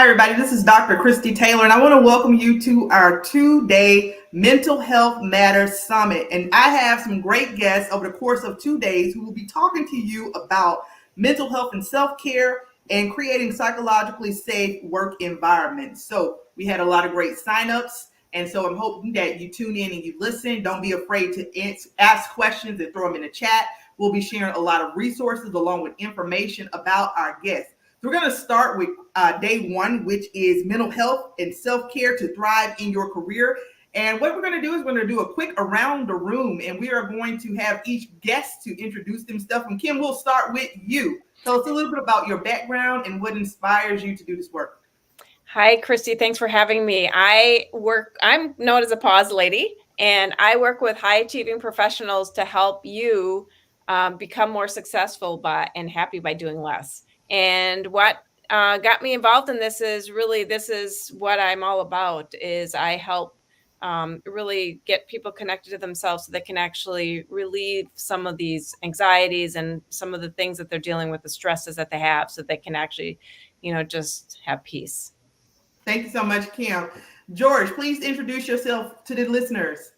Hi, everybody. This is Dr. Christy Taylor, and I want to welcome you to our two-day Mental Health Matters Summit. And I have some great guests over the course of 2 days who will be talking to you about mental health and self-care and creating psychologically safe work environments. So we had a lot of great signups, and so I'm hoping that you tune in and you listen. Don't be afraid to ask questions and throw them in the chat. We'll be sharing a lot of resources along with information about our guests. So we're going to start with day one, which is mental health and self-care to thrive in your career. And what we're going to do is we're going to do a quick around the room, and we are going to have each guest to introduce themselves. And Kim, we'll start with you. Tell us a little bit about your background and what inspires you to do this work. Hi, Christy. Thanks for having me. I'm known as a pause lady, and I work with high achieving professionals to help you become more successful and happy by doing less. And what got me involved in this is what I'm all about. Is I help really get people connected to themselves so they can actually relieve some of these anxieties and some of the things that they're dealing with, the stresses that they have, so they can actually, just have peace. Thank you so much, Kim. George, please introduce yourself to the listeners.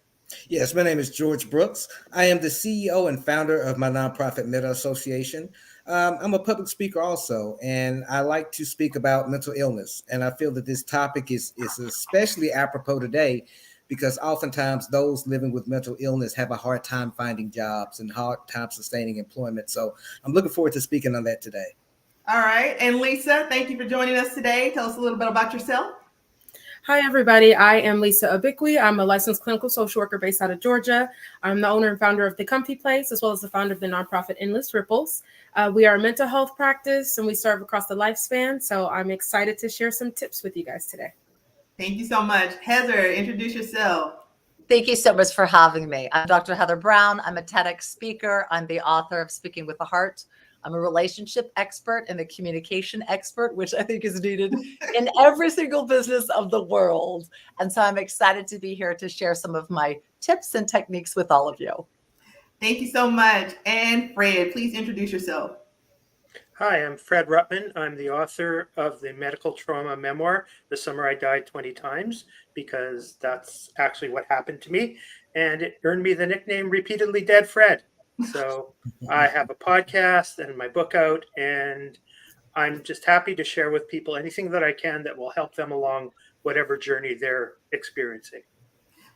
Yes, my name is George Brooks. I am the CEO and founder of my nonprofit Meta Association. I'm a public speaker also, and I like to speak about mental illness. And I feel that this topic is especially apropos today because oftentimes those living with mental illness have a hard time finding jobs and hard time sustaining employment. So I'm looking forward to speaking on that today. All right. And Lisa, thank you for joining us today. Tell us a little bit about yourself. Hi, everybody. I am Lisa Abikwi. I'm a licensed clinical social worker based out of Georgia. I'm the owner and founder of The Comfy Place, as well as the founder of the nonprofit Endless Ripples. We are a mental health practice, and we serve across the lifespan. So I'm excited to share some tips with you guys today. Thank you so much. Heather, introduce yourself. Thank you so much for having me. I'm Dr. Heather Brown. I'm a TEDx speaker. I'm the author of Speaking with the Heart. I'm a relationship expert and a communication expert, which I think is needed in every single business of the world. And so I'm excited to be here to share some of my tips and techniques with all of you. Thank you so much. And Fred, please introduce yourself. Hi, I'm Fred Ruttman. I'm the author of the medical trauma memoir, The Summer I Died 20 Times, because that's actually what happened to me. And it earned me the nickname Repeatedly Dead Fred. So I have a podcast and my book out, and I'm just happy to share with people anything that I can that will help them along whatever journey they're experiencing.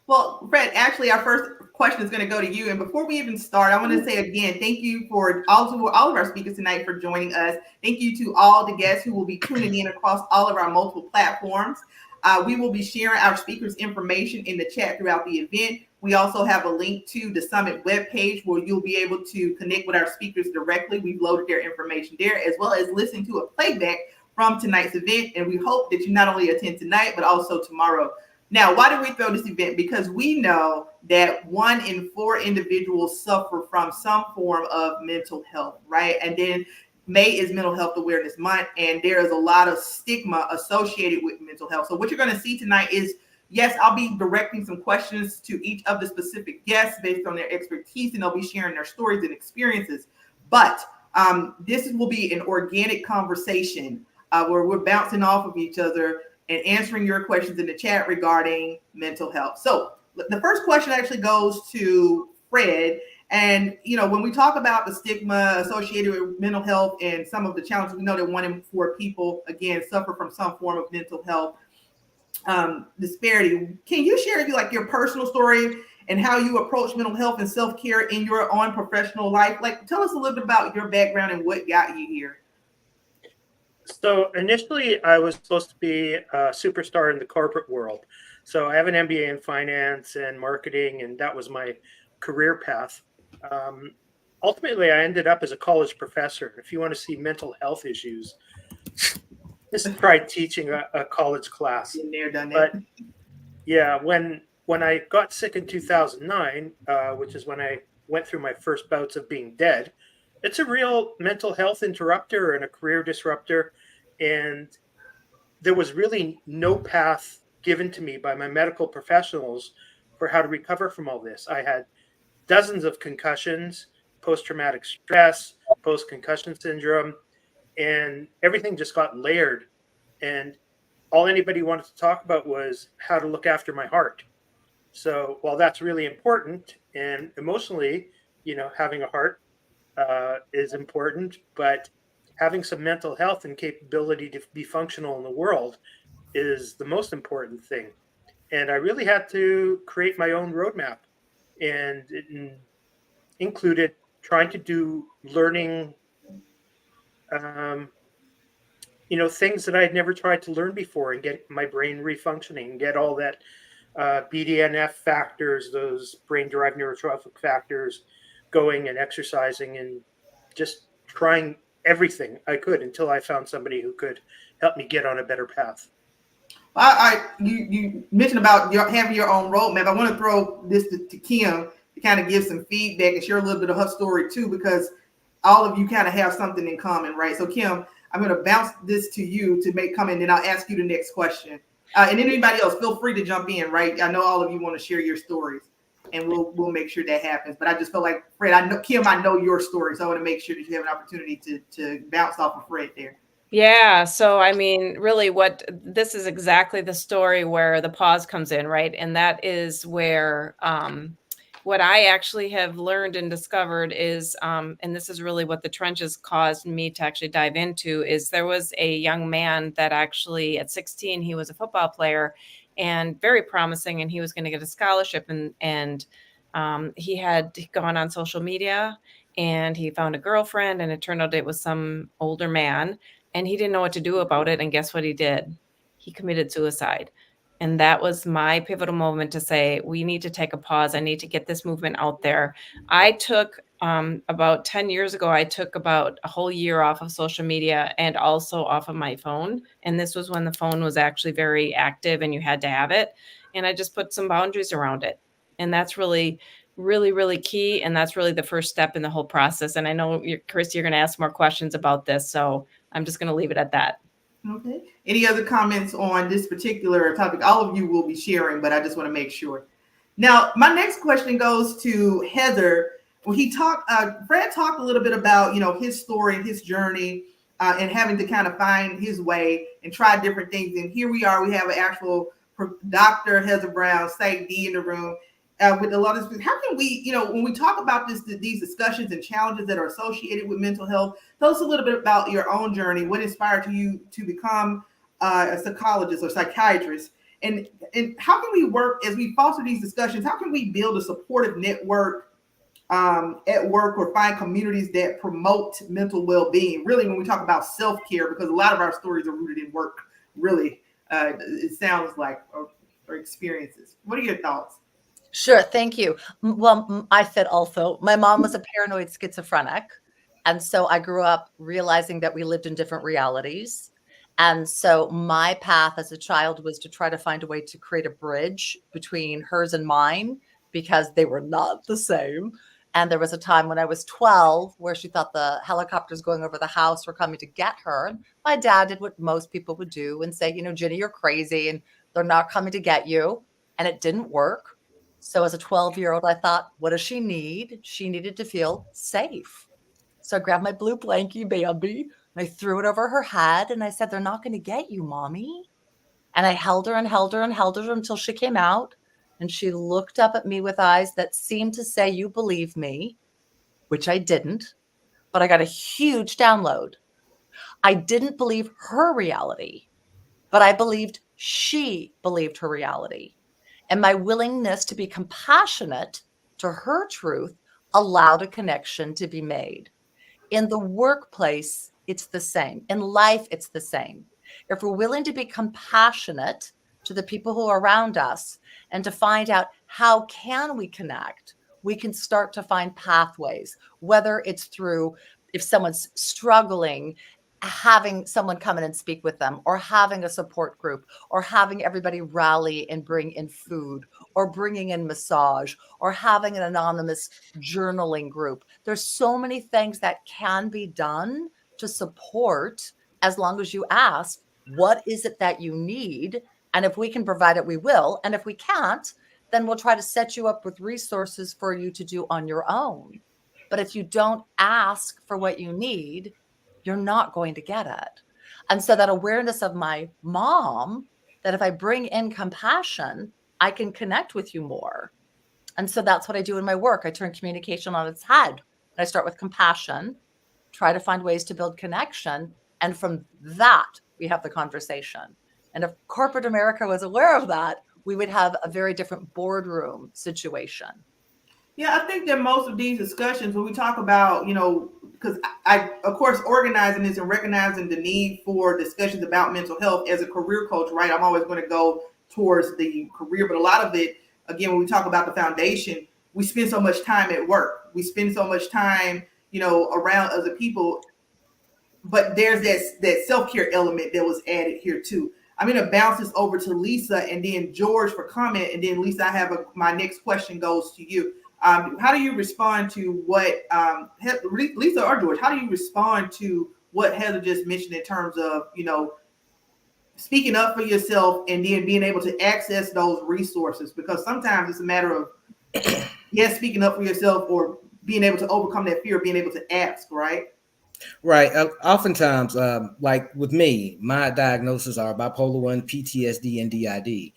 Well, Fred, actually, our first question is going to go to you. And before we even start, I want to say again, thank you for all of our speakers tonight for joining us. Thank you to all the guests who will be tuning in across all of our multiple platforms. We will be sharing our speakers' information in the chat throughout the event. We also have a link to the summit webpage where you'll be able to connect with our speakers directly. We've loaded their information there, as well as listen to a playback from tonight's event. And we hope that you not only attend tonight, but also tomorrow. Now, why do we throw this event? Because we know that 1 in 4 individuals suffer from some form of mental health, right? And then May is Mental Health Awareness Month, and there is a lot of stigma associated with mental health. So what you're going to see tonight is, yes, I'll be directing some questions to each of the specific guests based on their expertise, and they'll be sharing their stories and experiences. But this will be an organic conversation where we're bouncing off of each other and answering your questions in the chat regarding mental health. So the first question actually goes to Fred. And, when we talk about the stigma associated with mental health and some of the challenges, we know that 1 in 4 people, again, suffer from some form of mental health disparity. Can you share your personal story and how you approach mental health and self-care in your own professional life? Tell us a little bit about your background and what got you here. So initially, I was supposed to be a superstar in the corporate world. So I have an MBA in finance and marketing, and that was my career path. Ultimately, I ended up as a college professor. If you want to see mental health issues, just try teaching a college class. Been there, done that. But yeah, when I got sick in 2009, which is when I went through my first bouts of being dead, it's a real mental health interrupter and a career disruptor. And there was really no path given to me by my medical professionals for how to recover from all this. I had dozens of concussions, post-traumatic stress, post-concussion syndrome, and everything just got layered. And all anybody wanted to talk about was how to look after my heart. So while that's really important, and emotionally, having a heart is important, but having some mental health and capability to be functional in the world is the most important thing. And I really had to create my own roadmap, and it included trying to do learning, um, things that I had never tried to learn before, and get my brain refunctioning, get all that BDNF factors, those brain-derived neurotrophic factors, going and exercising, and just trying everything I could until I found somebody who could help me get on a better path. You mentioned about having your own roadmap. I want to throw this to Kim to kind of give some feedback and share a little bit of her story too, because all of you kind of have something in common, right? So Kim, I'm going to bounce this to you to make comment, and I'll ask you the next question. And anybody else, feel free to jump in, right? I know all of you want to share your stories, and we'll make sure that happens. But I just feel like, Fred, I know Kim, I know your story, so I want to make sure that you have an opportunity to bounce off of Fred there. Yeah. So, I mean, really this is exactly the story where the pause comes in, right? And that is where, what I actually have learned and discovered is, and this is really what the trenches caused me to actually dive into, is there was a young man that actually at 16, he was a football player and very promising, and he was going to get a scholarship, and he had gone on social media and he found a girlfriend, and it turned out it was some older man, and he didn't know what to do about it. And guess what he did? He committed suicide. And that was my pivotal moment to say, we need to take a pause. I need to get this movement out there. I took about 10 years ago, I took about a whole year off of social media and also off of my phone. And this was when the phone was actually very active and you had to have it. And I just put some boundaries around it. And that's really, really, really key. And that's really the first step in the whole process. And I know, Chris, you're going to ask more questions about this. So I'm just going to leave it at that. Okay. Any other comments on this particular topic? All of you will be sharing, but I just want to make sure. Now, my next question goes to Heather. When Fred talked a little bit about, his story, his journey, and having to kind of find his way and try different things. And here we are. We have an actual Dr. Heather Brown, Psych D, in the room. With a lot of this, how can we, when we talk about these discussions and challenges that are associated with mental health, tell us a little bit about your own journey. What inspired you to become a psychologist or psychiatrist, and how can we work as we foster these discussions? How can we build a supportive network at work, or find communities that promote mental well-being? Really, when we talk about self-care, because a lot of our stories are rooted in work. Really, it sounds like or experiences. What are your thoughts? Sure. Thank you. Well, I said also, my mom was a paranoid schizophrenic. And so I grew up realizing that we lived in different realities. And so my path as a child was to try to find a way to create a bridge between hers and mine, because they were not the same. And there was a time when I was 12 where she thought the helicopters going over the house were coming to get her. And my dad did what most people would do and say, Ginny, you're crazy and they're not coming to get you. And it didn't work. So as a 12-year-old, I thought, what does she need? She needed to feel safe. So I grabbed my blue blankie baby and I threw it over her head. And I said, they're not going to get you, mommy. And I held her and held her and held her until she came out. And she looked up at me with eyes that seemed to say, you believe me, which I didn't. But I got a huge download. I didn't believe her reality, but I believed she believed her reality. And my willingness to be compassionate to her truth allowed a connection to be made. In the workplace, it's the same. In life, it's the same. If we're willing to be compassionate to the people who are around us and to find out how can we connect, we can start to find pathways, whether it's through, if someone's struggling, having someone come in and speak with them, or having a support group, or having everybody rally and bring in food, or bringing in massage, or having an anonymous journaling group. There's so many things that can be done to support, as long as you ask, what is it that you need? And if we can provide it, we will. And if we can't, then we'll try to set you up with resources for you to do on your own. But if you don't ask for what you need, you're not going to get it. And so that awareness of my mom, that if I bring in compassion, I can connect with you more. And so that's what I do in my work. I turn communication on its head. I start with compassion, try to find ways to build connection. And from that, we have the conversation. And if corporate America was aware of that, we would have a very different boardroom situation. Yeah, I think that most of these discussions, when we talk about, because I, of course, organizing this and recognizing the need for discussions about mental health as a career coach, right? I'm always going to go towards the career, but a lot of it, again, when we talk about the foundation, we spend so much time at work. We spend so much time, around other people. But there's that self-care element that was added here too. I'm going to bounce this over to Lisa and then George for comment. And then Lisa, I have my next question goes to you. How do you respond to what, Lisa or George, how do you respond to what Heather just mentioned in terms of, speaking up for yourself and then being able to access those resources? Because sometimes it's a matter of, yes, speaking up for yourself or being able to overcome that fear of being able to ask, right? Right. Oftentimes, like with me, my diagnoses are bipolar 1, PTSD, and DID.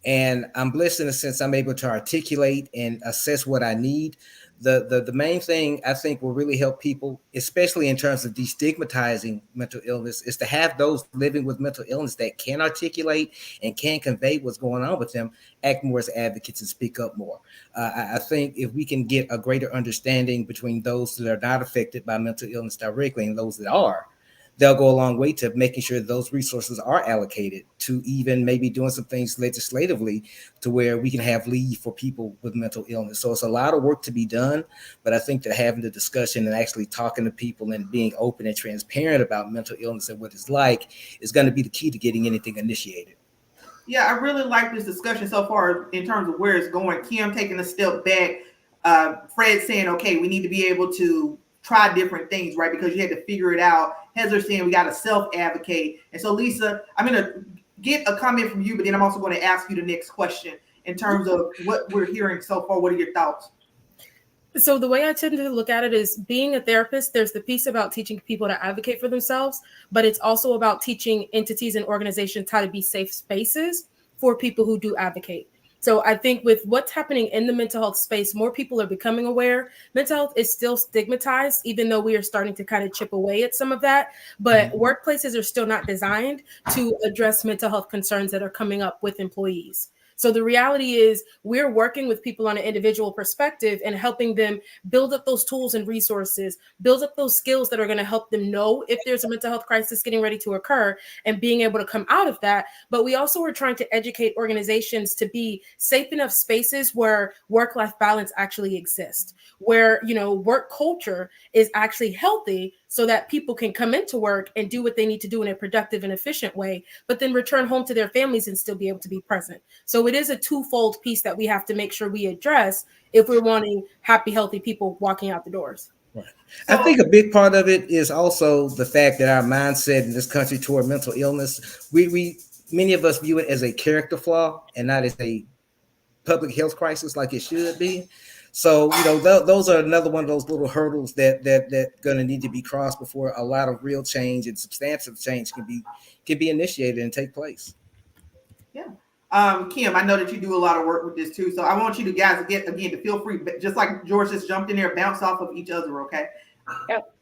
And I'm blessed in a sense I'm able to articulate and assess what I need. The main thing I think will really help people, especially in terms of destigmatizing mental illness, is to have those living with mental illness that can articulate and can convey what's going on with them, act more as advocates and speak up more. I think if we can get a greater understanding between those that are not affected by mental illness directly and those that are, they'll go a long way to making sure those resources are allocated to even maybe doing some things legislatively to where we can have leave for people with mental illness. So it's a lot of work to be done, but I think that having the discussion and actually talking to people and being open and transparent about mental illness and what it's like is going to be the key to getting anything initiated. Yeah, I really like this discussion so far in terms of where it's going. Kim taking a step back, Fred saying, okay, we need to be able to try different things, right? Because you had to figure it out. Heather saying we got to self-advocate. And so, Lisa, I'm going to get a comment from you, but then I'm also going to ask you the next question in terms of what we're hearing so far. What are your thoughts? So the way I tend to look at it is, being a therapist, there's the piece about teaching people to advocate for themselves, but it's also about teaching entities and organizations how to be safe spaces for people who do advocate. So I think with what's happening in the mental health space, more people are becoming aware. Mental health is still stigmatized, even though we are starting to kind of chip away at some of that. But workplaces are still not designed to address mental health concerns that are coming up with employees. So the reality is, we're working with people on an individual perspective and helping them build up those tools and resources, build up those skills that are going to help them know if there's a mental health crisis getting ready to occur and being able to come out of that. But we also are trying to educate organizations to be safe enough spaces where work-life balance actually exists, where, work culture is actually healthy, so that people can come into work and do what they need to do in a productive and efficient way, but then return home to their families and still be able to be present. So it is a twofold piece that we have to make sure we address if we're wanting happy, healthy people walking out the doors. Right. I think a big part of it is also the fact that our mindset in this country toward mental illness, we many of us view it as a character flaw and not as a public health crisis like it should be. So, those are another one of those little hurdles that going to need to be crossed before a lot of real change and substantive change can be initiated and take place. Yeah. Kim, I know that you do a lot of work with this too. So I want you to guys to feel free, just like George just jumped in there, bounce off of each other. Okay. Yep.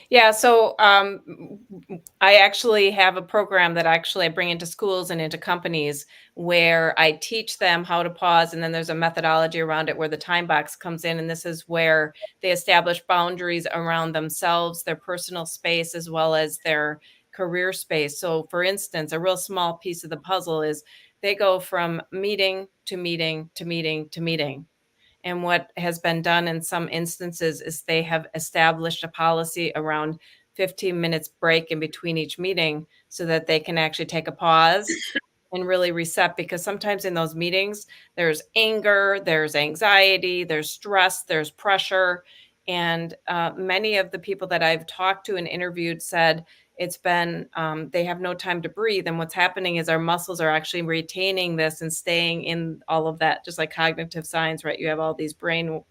Yeah, so I actually have a program that I bring into schools and into companies where I teach them how to pause. And then there's a methodology around it where the time box comes in. And this is where they establish boundaries around themselves, their personal space, as well as their career space. So for instance, a real small piece of the puzzle is they go from meeting to meeting to meeting to meeting. And what has been done in some instances is they have established a policy around 15 minutes break in between each meeting so that they can actually take a pause and really reset, because sometimes in those meetings, there's anger, there's anxiety, there's stress, there's pressure. And many of the people that I've talked to and interviewed said it's been, they have no time to breathe. And what's happening is our muscles are actually retaining this and staying in all of that, just like cognitive science, right? You have all these brain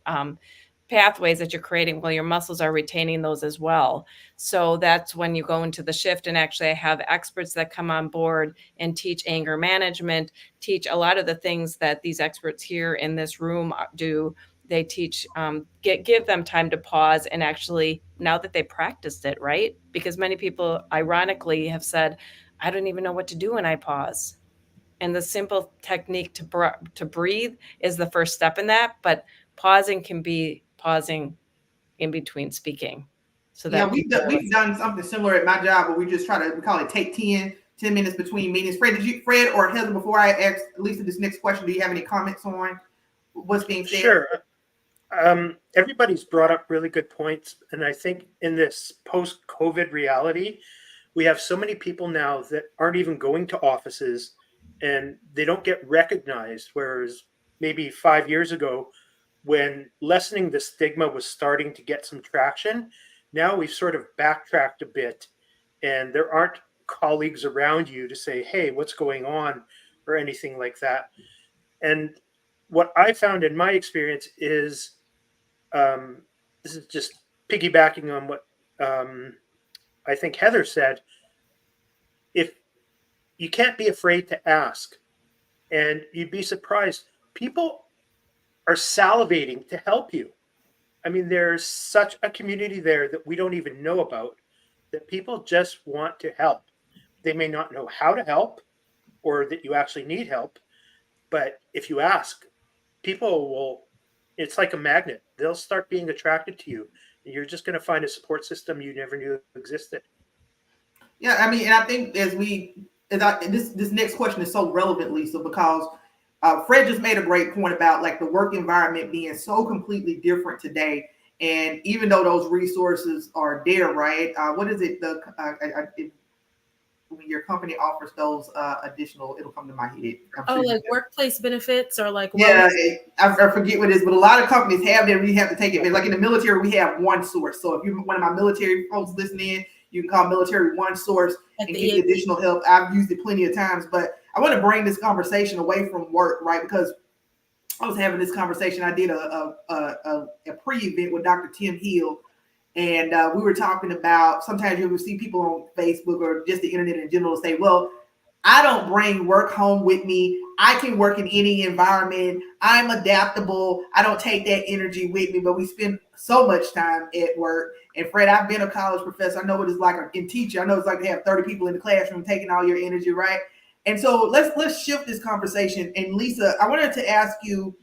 pathways that you're creating, well, your muscles are retaining those as well. So that's when you go into the shift, and actually I have experts that come on board and teach anger management, teach a lot of the things that these experts here in this room do. They teach, give them time to pause, and actually, now that they practiced it, right? Because many people ironically have said, I don't even know what to do when I pause. And the simple technique to breathe is the first step in that. But pausing can be pausing in between speaking. So Yeah, that we've done something similar at my job, but we just we call it take 10 minutes between meetings. Fred or Heather, before I ask Lisa this next question, do you have any comments on what's being said? Sure. Everybody's brought up really good points. And I think in this post-COVID reality, we have so many people now that aren't even going to offices and they don't get recognized. Whereas maybe 5 years ago, when lessening the stigma was starting to get some traction, now we've sort of backtracked a bit and there aren't colleagues around you to say, hey, what's going on, or anything like that. And what I found in my experience is, this is just piggybacking on what I think Heather said, if you can't be afraid to ask, and you'd be surprised, people are salivating to help you. I mean, there's such a community there that we don't even know about, that people just want to help. They may not know how to help or that you actually need help, but if you ask, people will, it's like a magnet. They'll start being attracted to you, and you're just going to find a support system you never knew existed. Yeah, I mean, and I think this next question is so relevant, Lisa, because Fred just made a great point about like the work environment being so completely different today. And even though those resources are there, right? What is it? When your company offers those additional, it'll come to my head. Like workplace benefits or like I forget what it is, but a lot of companies have that. We have to take it. Like in the military, we have one source. So if you're one of my military folks listening, you can call military one source and get additional help. I've used it plenty of times, but I want to bring this conversation away from work, right? Because I was having this conversation. I did a pre-event with Dr. Tim Hill, and we were talking about, sometimes you will see people on Facebook or just the internet in general say, well, I don't bring work home with me. I can work in any environment. I'm adaptable. I don't take that energy with me, but we spend so much time at work. And Fred, I've been a college professor. I know what it's like in teaching. I know it's like to have 30 people in the classroom taking all your energy, right? And so let's shift this conversation. And Lisa, I wanted to ask you,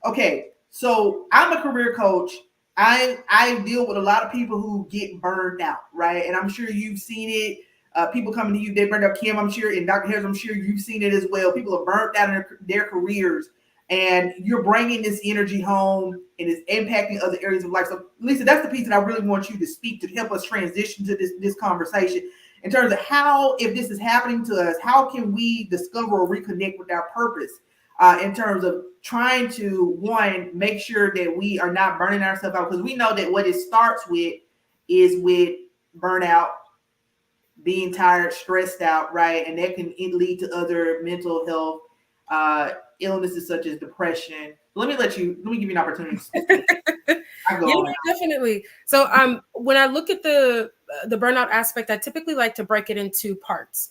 okay, so I'm a career coach. I deal with a lot of people who get burned out, right? And I'm sure you've seen it. People coming to you, they burned out. Kim, I'm sure, and Dr. Harris, I'm sure you've seen it as well. People are burnt out in their careers, and you're bringing this energy home, and it's impacting other areas of life. So, Lisa, that's the piece that I really want you to speak to help us transition to this conversation in terms of how, if this is happening to us, how can we discover or reconnect with our purpose in terms of trying to, one, make sure that we are not burning ourselves out, because we know that what it starts with is with burnout, being tired, stressed out, right? And that can lead to other mental health illnesses such as depression. Let me give you an opportunity to speak. Definitely. So when I look at the burnout aspect, I typically like to break it into parts.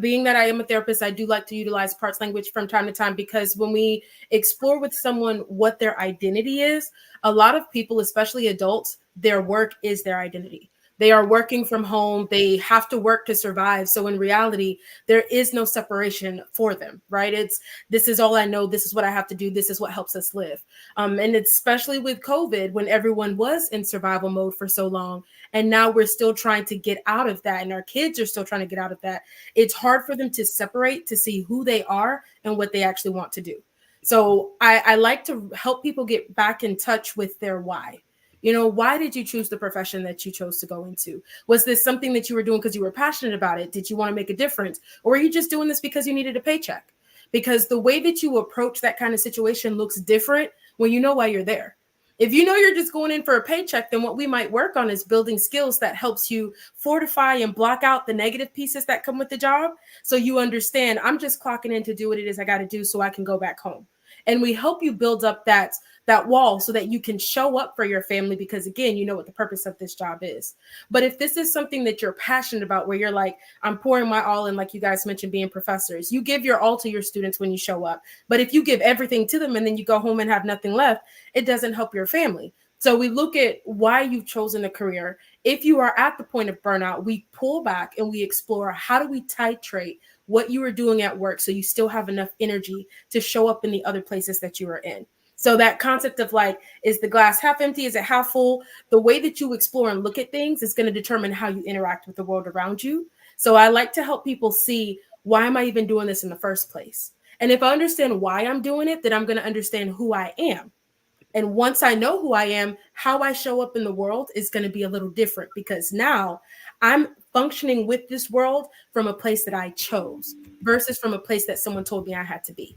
Being that I am a therapist, I do like to utilize parts language from time to time, because when we explore with someone what their identity is, a lot of people, especially adults, their work is their identity. They are working from home. They have to work to survive. So in reality, there is no separation for them, right? This is all I know. This is what I have to do. This is what helps us live. And especially with COVID, when everyone was in survival mode for so long, and now we're still trying to get out of that, and our kids are still trying to get out of that. It's hard for them to separate, to see who they are and what they actually want to do. So I like to help people get back in touch with their why. You know, why did you choose the profession that you chose to go into? Was this something that you were doing because you were passionate about it? Did you want to make a difference? Or are you just doing this because you needed a paycheck? Because the way that you approach that kind of situation looks different when you know why you're there. If you know you're just going in for a paycheck, then what we might work on is building skills that helps you fortify and block out the negative pieces that come with the job. So you understand, I'm just clocking in to do what it is I got to do so I can go back home. And we help you build up that that wall so that you can show up for your family, because again, you know what the purpose of this job is. But if this is something that you're passionate about, where you're like, I'm pouring my all in, like you guys mentioned, being professors, you give your all to your students when you show up. But if you give everything to them and then you go home and have nothing left, it doesn't help your family. So we look at why you've chosen a career. If you are at the point of burnout, we pull back and we explore, how do we titrate what you are doing at work so you still have enough energy to show up in the other places that you are in. So that concept of like, is the glass half empty? Is it half full? The way that you explore and look at things is going to determine how you interact with the world around you. So I like to help people see, why am I even doing this in the first place? And if I understand why I'm doing it, then I'm going to understand who I am. And once I know who I am, how I show up in the world is going to be a little different, because now I'm functioning with this world from a place that I chose versus from a place that someone told me I had to be.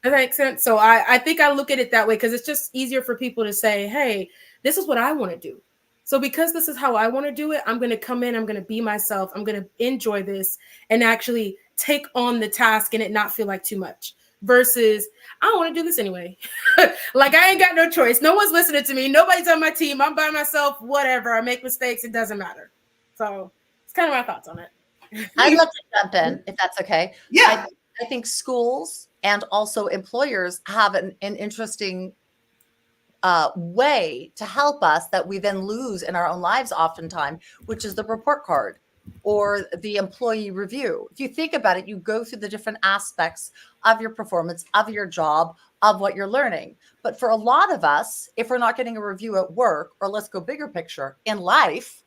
Does that make sense? So I think I look at it that way, because it's just easier for people to say, hey, this is what I want to do. So because this is how I want to do it, I'm going to come in, I'm going to be myself, I'm going to enjoy this and actually take on the task and it not feel like too much. Versus, I don't want to do this anyway. Like, I ain't got no choice. No one's listening to me. Nobody's on my team. I'm by myself. Whatever. I make mistakes. It doesn't matter. So it's kind of my thoughts on it. I'd love to jump in, if that's okay. Yeah. I think schools and also employers have an interesting way to help us that we then lose in our own lives oftentimes, which is the report card or the employee review. If you think about it, you go through the different aspects of your performance, of your job, of what you're learning. But for a lot of us, if we're not getting a review at work, or let's go bigger picture, in life,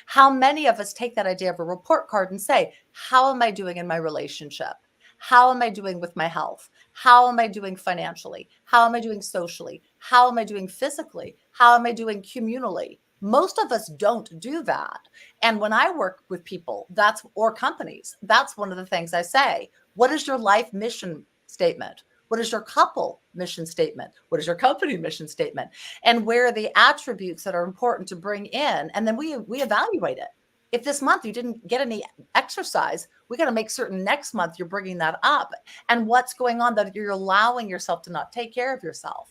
how many of us take that idea of a report card and say, how am I doing in my relationship? How am I doing with my health? How am I doing financially? How am I doing socially? How am I doing physically? How am I doing communally? Most of us don't do that. And when I work with people, or companies, that's one of the things I say. What is your life mission statement? What is your couple mission statement? What is your company mission statement? And where are the attributes that are important to bring in? And then we evaluate it. If this month you didn't get any exercise, we got to make certain next month you're bringing that up. And what's going on that you're allowing yourself to not take care of yourself.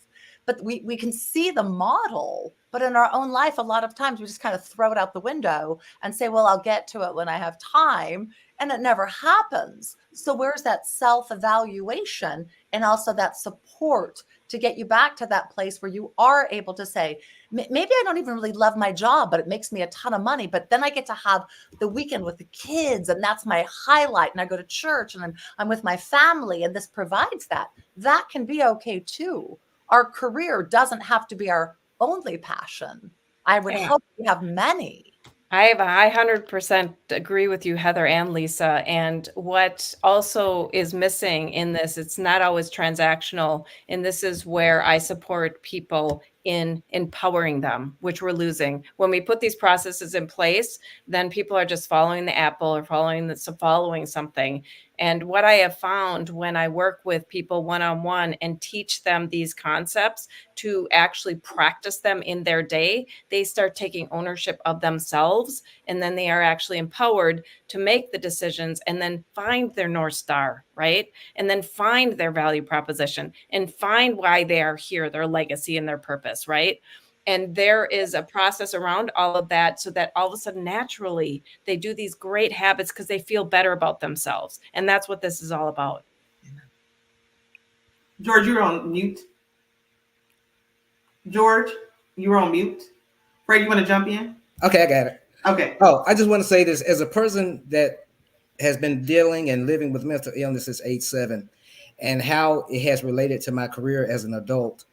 But we can see the model, but in our own life, a lot of times we just kind of throw it out the window and say, well, I'll get to it when I have time. And it never happens. So where's that self-evaluation and also that support to get you back to that place where you are able to say, maybe I don't even really love my job, but it makes me a ton of money. But then I get to have the weekend with the kids, and that's my highlight. And I go to church and I'm with my family, and this provides that. That can be okay too. Our career doesn't have to be our only passion. I would hope we have many. I 100% agree with you, Heather and Lisa. And what also is missing in this, it's not always transactional. And this is where I support people in empowering them, which we're losing. When we put these processes in place, then people are just following the apple or following something. And what I have found when I work with people one-on-one and teach them these concepts to actually practice them in their day, they start taking ownership of themselves, and then they are actually empowered to make the decisions and then find their North Star, right? And then find their value proposition and find why they are here, their legacy and their purpose, right? And there is a process around all of that so that all of a sudden, naturally, they do these great habits because they feel better about themselves. And that's what this is all about. George, you're on mute. George, you're on mute. Fred, you want to jump in? Okay, I got it. Okay. Oh, I just want to say this as a person that has been dealing and living with mental illness since age 7, and how it has related to my career as an adult.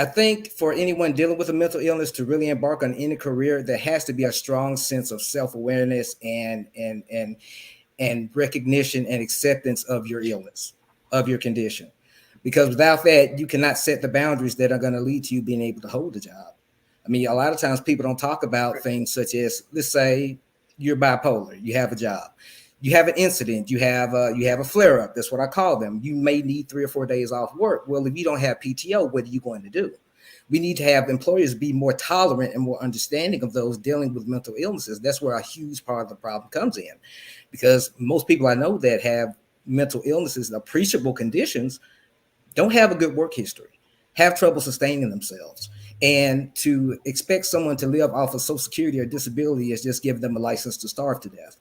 I think for anyone dealing with a mental illness to really embark on any career, there has to be a strong sense of self-awareness and recognition and acceptance of your illness, of your condition. Because without that, you cannot set the boundaries that are going to lead to you being able to hold a job. I mean, a lot of times people don't talk about things such as, let's say you're bipolar, you have a job, you have an incident, you have a flare up. That's what I call them. You may need 3 or 4 days off work. Well, if you don't have PTO, what are you going to do? We need to have employers be more tolerant and more understanding of those dealing with mental illnesses. That's where a huge part of the problem comes in, because most people I know that have mental illnesses, appreciable conditions, don't have a good work history, have trouble sustaining themselves. And to expect someone to live off of Social Security or disability is just giving them a license to starve to death.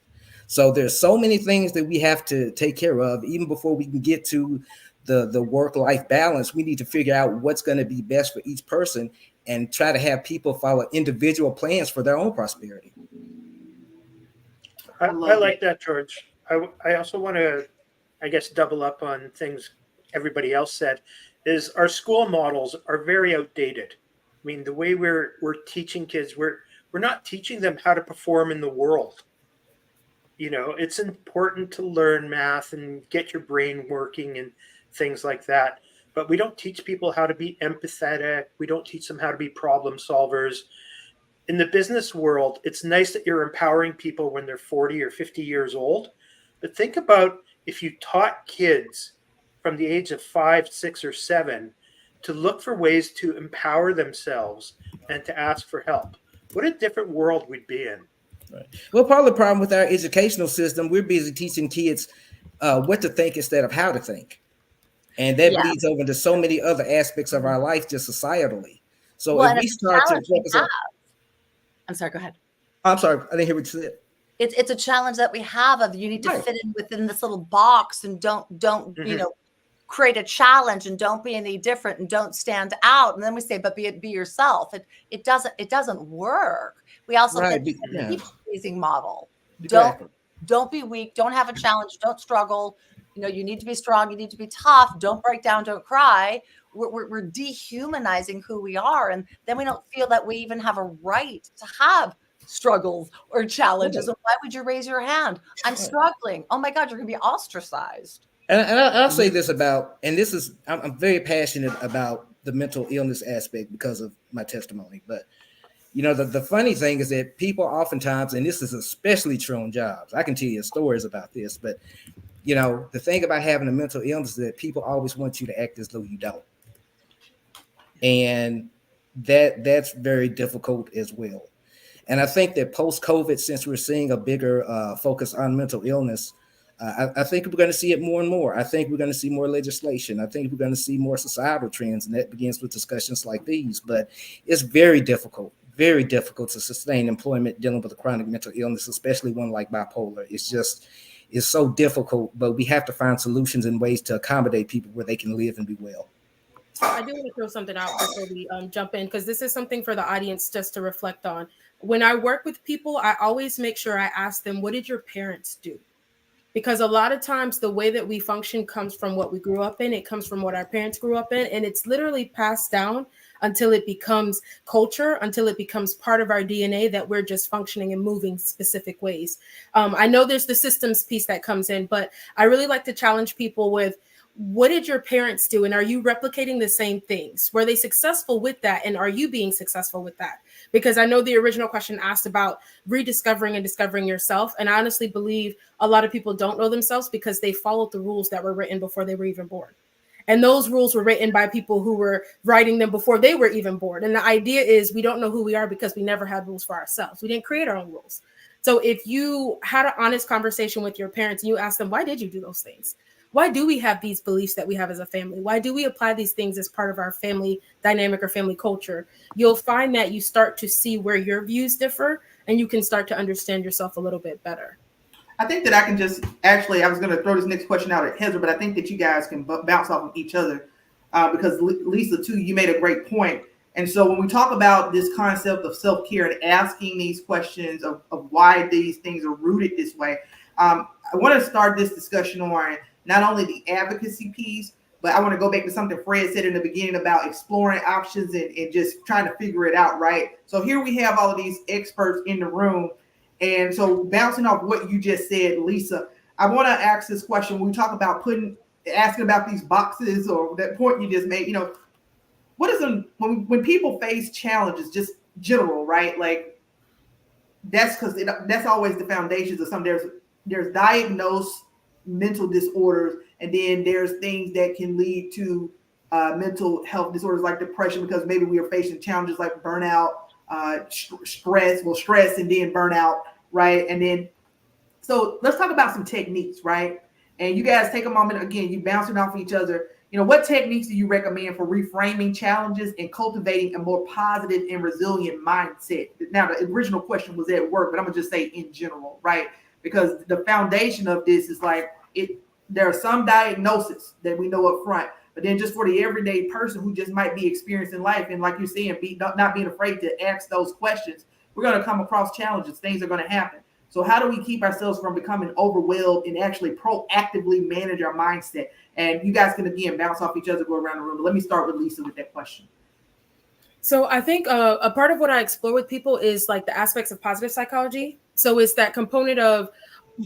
So there's so many things that we have to take care of. Even before we can get to the work-life balance, we need to figure out what's going to be best for each person and try to have people follow individual plans for their own prosperity. I like that, George. I also want to, I guess, double up on things everybody else said, is our school models are very outdated. I mean, the way we're teaching kids, we're not teaching them how to perform in the world. You know, it's important to learn math and get your brain working and things like that. But we don't teach people how to be empathetic. We don't teach them how to be problem solvers. In the business world, it's nice that you're empowering people when they're 40 or 50 years old. But think about if you taught kids from the age of 5, 6, or 7 to look for ways to empower themselves and to ask for help. What a different world we'd be in. Right. Well, part of the problem with our educational system, we're busy teaching kids what to think instead of how to think. And that bleeds over into so many other aspects of our life, just societally. So if we start to focus on... I'm sorry, go ahead. I'm sorry, I didn't hear what you said. It's a challenge that we have of you need to fit in within this little box and don't you know, create a challenge and don't be any different and don't stand out. And then we say, but be yourself. It doesn't work. We also think the people-pleasing model. Exactly. Don't be weak. Don't have a challenge. Don't struggle. You know, you need to be strong. You need to be tough. Don't break down. Don't cry. We're dehumanizing who we are. And then we don't feel that we even have a right to have struggles or challenges. And why would you raise your hand? I'm struggling. Oh my God, you're going to be ostracized. And I'll say this about, and this is, I'm very passionate about the mental illness aspect because of my testimony. But, you know, the funny thing is that people oftentimes, and this is especially true on jobs, I can tell you stories about this, but, you know, the thing about having a mental illness is that people always want you to act as though you don't. And that's very difficult as well. And I think that post-COVID, since we're seeing a bigger focus on mental illness, I think we're going to see it more and more. I think we're going to see more legislation. I think we're going to see more societal trends, and that begins with discussions like these. But it's very difficult to sustain employment dealing with a chronic mental illness, especially one like bipolar. It's so difficult, but we have to find solutions and ways to accommodate people where they can live and be well. I do want to throw something out before we jump in, because this is something for the audience just to reflect on. When I work with people, I always make sure I ask them, what did your parents do? Because a lot of times the way that we function comes from what we grew up in. It comes from what our parents grew up in. And it's literally passed down until it becomes culture, until it becomes part of our DNA that we're just functioning and moving specific ways. I know there's the systems piece that comes in, but I really like to challenge people with, what did your parents do? And are you replicating the same things? Were they successful with that? And are you being successful with that? Because I know the original question asked about rediscovering and discovering yourself. And I honestly believe a lot of people don't know themselves because they followed the rules that were written before they were even born. And those rules were written by people who were writing them before they were even born. And the idea is we don't know who we are because we never had rules for ourselves. We didn't create our own rules. So if you had an honest conversation with your parents and you ask them, why did you do those things? Why do we have these beliefs that we have as a family? Why do we apply these things as part of our family dynamic or family culture? You'll find that you start to see where your views differ and you can start to understand yourself a little bit better. I think that I can just actually, I was going to throw this next question out at Heather, but I think that you guys can bounce off of each other because Lisa, too, you made a great point. And so when we talk about this concept of self-care and asking these questions of why these things are rooted this way, I want to start this discussion on not only the advocacy piece, but I want to go back to something Fred said in the beginning about exploring options and just trying to figure it out, right? So here we have all of these experts in the room. And so bouncing off what you just said, Lisa, I want to ask this question. When we talk about asking about these boxes or that point you just made, you know, what is when people face challenges, just general, right? Like that's because that's always the foundations of something. There's diagnosed mental disorders, and then there's things that can lead to mental health disorders like depression, because maybe we are facing challenges like burnout, stress and then burnout, right? And then so let's talk about some techniques, right? And you guys take a moment, again, you bouncing off each other. What techniques do you recommend for reframing challenges and cultivating a more positive and resilient mindset? Now, the original question was at work, but I'm gonna just say in general, right? Because the foundation of this is like there are some diagnoses that we know up front, but then just for the everyday person who just might be experiencing life, and like you're saying, not being afraid to ask those questions, we're going to come across challenges. Things are going to happen. So how do we keep ourselves from becoming overwhelmed and actually proactively manage our mindset? And you guys can, again, bounce off each other, go around the room. But let me start with Lisa with that question. So I think a part of what I explore with people is like the aspects of positive psychology. So it's that component of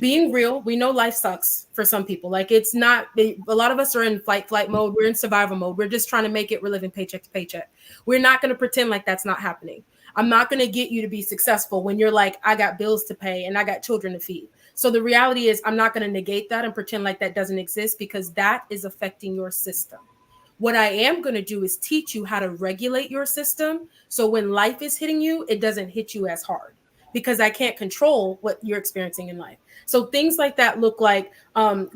being real. We know life sucks for some people. Like it's not, a lot of us are in flight mode. We're in survival mode. We're just trying to make it. We're living paycheck to paycheck. We're not going to pretend like that's not happening. I'm not going to get you to be successful when you're like, I got bills to pay and I got children to feed. So the reality is I'm not going to negate that and pretend like that doesn't exist, because that is affecting your system. What I am going to do is teach you how to regulate your system. So when life is hitting you, it doesn't hit you as hard, because I can't control what you're experiencing in life. So things like that look like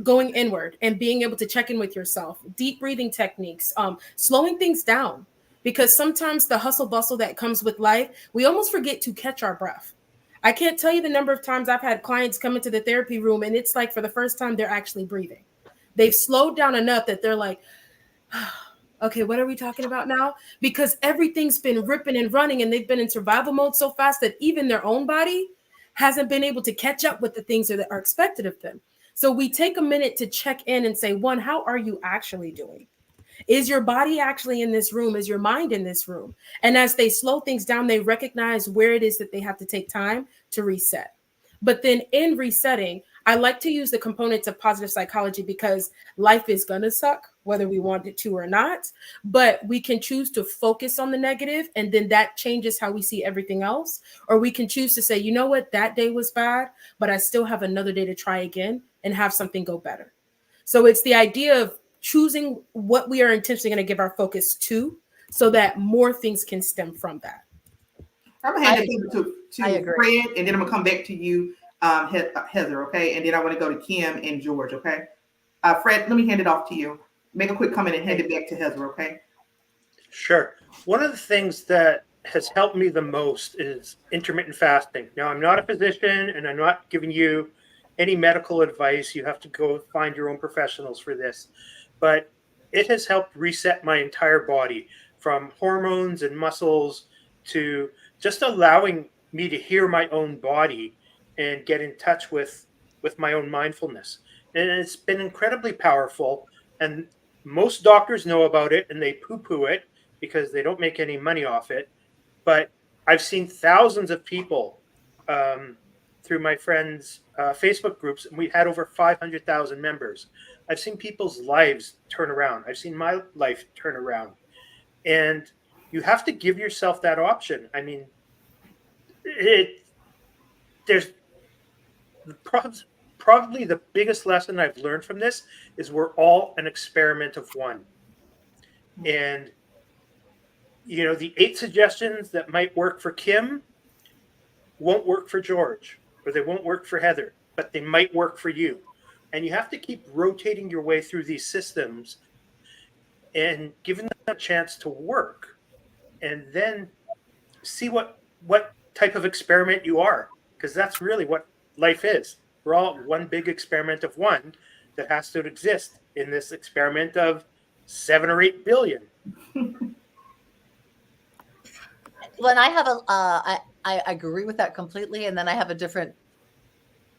going inward and being able to check in with yourself, deep breathing techniques, slowing things down. Because sometimes the hustle bustle that comes with life, we almost forget to catch our breath. I can't tell you the number of times I've had clients come into the therapy room and it's like for the first time they're actually breathing. They've slowed down enough that they're like, okay, what are we talking about now? Because everything's been ripping and running and they've been in survival mode so fast that even their own body hasn't been able to catch up with the things that are expected of them. So we take a minute to check in and say, one, how are you actually doing? Is your body actually in this room? Is your mind in this room? And as they slow things down, they recognize where it is that they have to take time to reset. But then in resetting, I like to use the components of positive psychology, because life is going to suck, whether we want it to or not. But we can choose to focus on the negative, and then that changes how we see everything else. Or we can choose to say, you know what, that day was bad, but I still have another day to try again and have something go better. So it's the idea of choosing what we are intentionally going to give our focus to, so that more things can stem from that. I'm going to hand it over to Fred, and then I'm going to come back to you, Heather, okay? And then I want to go to Kim and George, okay? Fred, let me hand it off to you. Make a quick comment and hand it back to Heather, okay? Sure. One of the things that has helped me the most is intermittent fasting. Now, I'm not a physician, and I'm not giving you any medical advice. You have to go find your own professionals for this. But it has helped reset my entire body, from hormones and muscles to just allowing me to hear my own body and get in touch with my own mindfulness. And it's been incredibly powerful. And most doctors know about it and they poo-poo it because they don't make any money off it. But I've seen thousands of people through my friends' Facebook groups, and we had over 500,000 members. I've seen people's lives turn around. I've seen my life turn around. And you have to give yourself that option. I mean, there's probably the biggest lesson I've learned from this is we're all an experiment of one. And, the 8 suggestions that might work for Kim won't work for George, or they won't work for Heather, but they might work for you. And you have to keep rotating your way through these systems and giving them a chance to work, and then see what type of experiment you are, because that's really what life is. We're all one big experiment of one that has to exist in this experiment of 7 or 8 billion. Well, and I have I agree with that completely. And then I have a different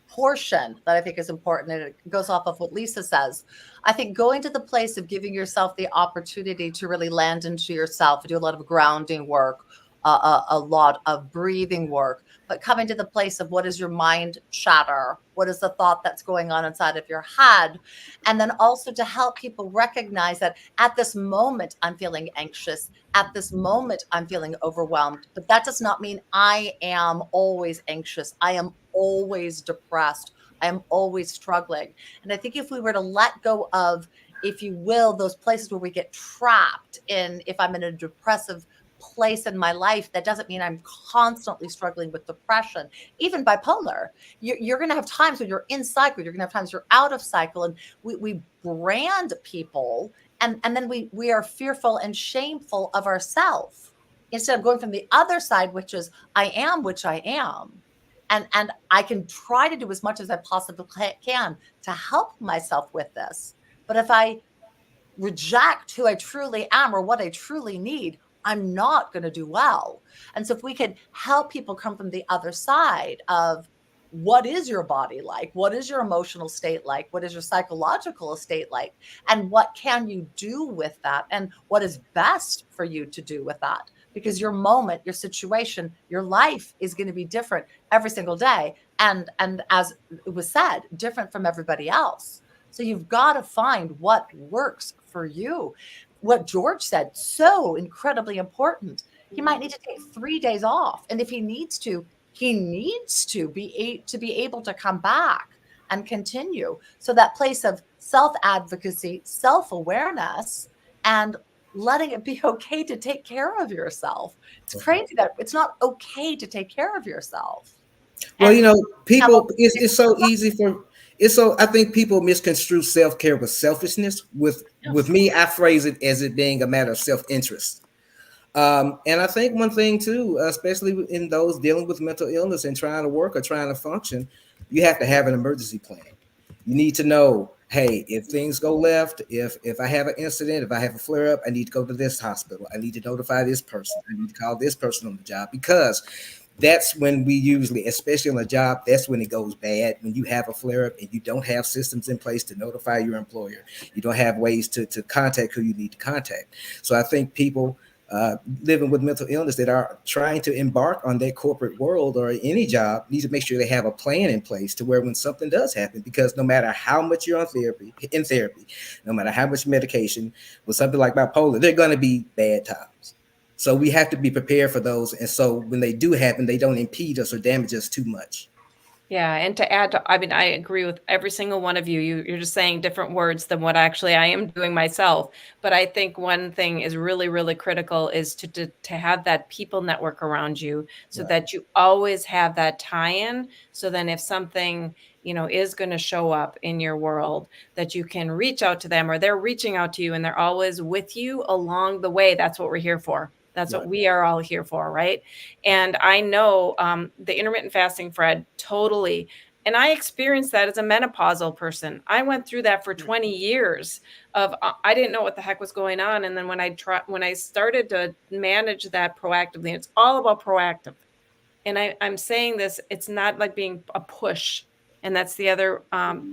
portion that I think is important, and it goes off of what Lisa says. I think going to the place of giving yourself the opportunity to really land into yourself, do a lot of grounding work, a lot of breathing work, but coming to the place of what is your mind chatter? What is the thought that's going on inside of your head? And then also to help people recognize that at this moment, I'm feeling anxious. At this moment, I'm feeling overwhelmed. But that does not mean I am always anxious. I am always depressed. I am always struggling. And I think if we were to let go of, if you will, those places where we get trapped in, if I'm in a depressive place in my life, that doesn't mean I'm constantly struggling with depression, even bipolar. You're going to have times when you're in cycle, you're going to have times you're out of cycle. And we brand people And then we are fearful and shameful of ourselves instead of going from the other side, which is I am which I am. And I can try to do as much as I possibly can to help myself with this. But if I reject who I truly am or what I truly need, I'm not going to do well. And so if we could help people come from the other side of what is your body like? What is your emotional state like? What is your psychological state like? And what can you do with that? And what is best for you to do with that? Because your moment, your situation, your life is going to be different every single day. And as it was said, different from everybody else. So you've got to find what works for you. What George said, so incredibly important. He might need to take 3 days off. And if he needs to be able to come back and continue. So that place of self-advocacy, self-awareness, and letting it be okay to take care of yourself. It's crazy that it's not okay to take care of yourself. Well, you know, people, it's so easy for, I think people misconstrue self-care with selfishness. With me, I phrase it as it being a matter of self-interest. And I think one thing too, especially in those dealing with mental illness and trying to work or trying to function, you have to have an emergency plan. You need to know, hey, if things go left, if I have an incident, if I have a flare up, I need to go to this hospital. I need to notify this person. I need to call this person on the job, because that's when we usually, especially on a job, that's when it goes bad. When you have a flare up and you don't have systems in place to notify your employer, you don't have ways to contact who you need to contact. So I think people living with mental illness that are trying to embark on their corporate world or any job need to make sure they have a plan in place to where when something does happen, because no matter how much you're in therapy, no matter how much medication, with something like bipolar, they're going to be bad times. So we have to be prepared for those. And so when they do happen, they don't impede us or damage us too much. Yeah, and to add to, I mean, I agree with every single one of you. You're just saying different words than what actually I am doing myself. But I think one thing is really, really critical is to have that people network around you, so that you always have that tie-in. So then if something, you know, is going to show up in your world, that you can reach out to them, or they're reaching out to you and they're always with you along the way. That's what we're here for. That's what we are all here for, right? And I know the intermittent fasting, Fred, totally. And I experienced that as a menopausal person. I went through that for 20 years of I didn't know what the heck was going on. And then when I started to manage that proactively, it's all about proactive. And I'm saying this, it's not like being a push. And that's the other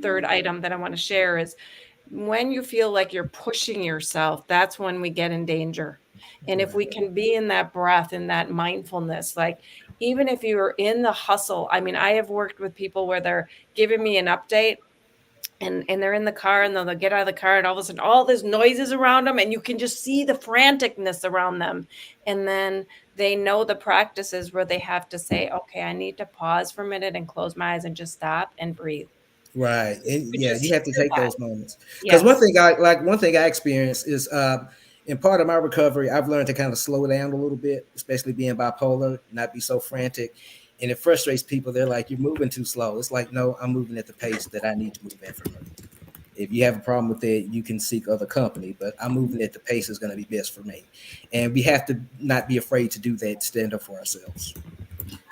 third item that I want to share is when you feel like you're pushing yourself, that's when we get in danger. And if we can be in that breath, in that mindfulness, like even if you're in the hustle, I mean, I have worked with people where they're giving me an update and they're in the car and they'll get out of the car and all of a sudden all this noises around them and you can just see the franticness around them. And then they know the practices where they have to say, okay, I need to pause for a minute and close my eyes and just stop and breathe. Right. And yeah, you have to take those moments. Yes. Because one thing I experienced is in part of my recovery, I've learned to kind of slow down a little bit, especially being bipolar, not be so frantic. And it frustrates people. They're like, you're moving too slow. It's like, no, I'm moving at the pace that I need to move at for me. If you have a problem with it, you can seek other company, but I'm moving at the pace that's going to be best for me. And we have to not be afraid to do that, stand up for ourselves.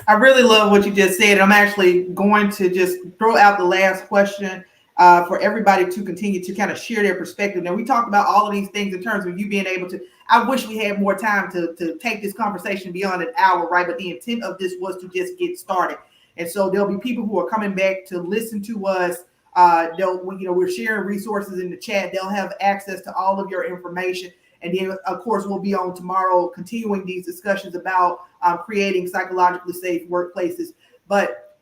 I really love what you just said. I'm actually going to just throw out the last question for everybody to continue to kind of share their perspective. Now, we talked about all of these things in terms of you being able to, I wish we had more time to take this conversation beyond an hour, right? But the intent of this was to just get started. And so there'll be people who are coming back to listen to us. We're sharing resources in the chat. They'll have access to all of your information. And then, of course, we'll be on tomorrow continuing these discussions about creating psychologically safe workplaces. But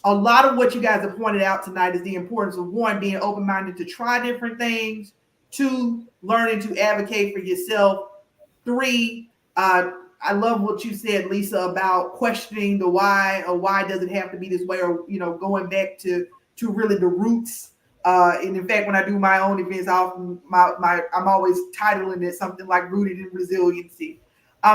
a lot of what you guys have pointed out tonight is the importance of, one, being open-minded to try different things. 2, learning to advocate for yourself. 3, I love what you said, Lisa, about questioning the why, or why does it have to be this way, or, you know, going back to really the roots. And in fact, when I do my own events, I'm always titling it something like Rooted in Resiliency.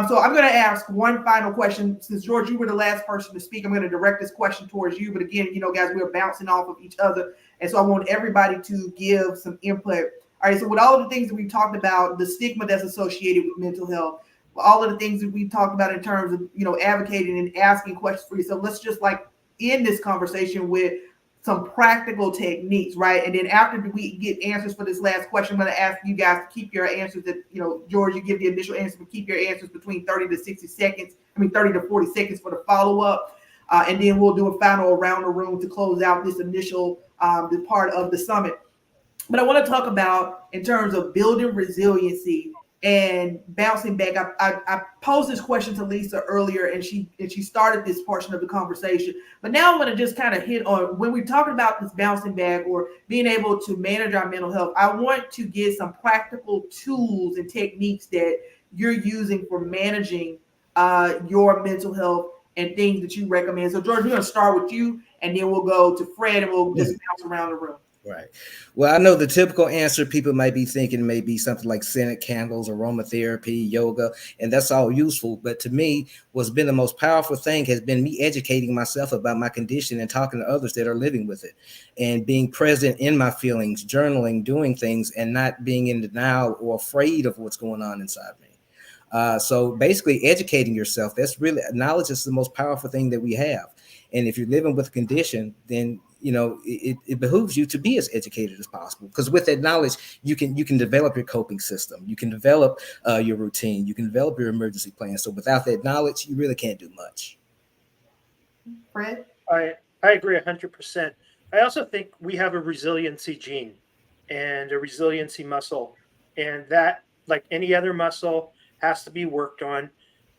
So I'm going to ask one final question. Since, George, you were the last person to speak, I'm going to direct this question towards you. But again, you know, guys, we're bouncing off of each other. And so I want everybody to give some input. All right, so with all of the things that we've talked about, the stigma that's associated with mental health, all of the things that we talked about in terms of, advocating and asking questions for yourself, let's just like end this conversation with some practical techniques, right? And then after we get answers for this last question, I'm going to ask you guys to keep your answers that, George, you give the initial answer, but keep your answers between 30 to 60 seconds, 30 to 40 seconds for the follow-up. And then we'll do a final around the room to close out this initial the part of the summit. But I want to talk about in terms of building resiliency and bouncing back. I posed this question to Lisa earlier, and she started this portion of the conversation. But now I want to just kind of hit on when we're talking about this bouncing back or being able to manage our mental health. I want to get some practical tools and techniques that you're using for managing your mental health and things that you recommend. So George, we're going to start with you, and then we'll go to Fred, and we'll just bounce around the room. Right. Well, I know the typical answer people might be thinking may be something like scented candles, aromatherapy, yoga, and that's all useful. But to me, what's been the most powerful thing has been me educating myself about my condition and talking to others that are living with it and being present in my feelings, journaling, doing things, and not being in denial or afraid of what's going on inside me. So basically educating yourself, that's really, knowledge is the most powerful thing that we have. And if you're living with a condition, then it behooves you to be as educated as possible, because with that knowledge, you can develop your coping system, you can develop your routine, you can develop your emergency plan. So without that knowledge, you really can't do much. Fred? I agree 100%. I also think we have a resiliency gene and a resiliency muscle, and that, like any other muscle, has to be worked on.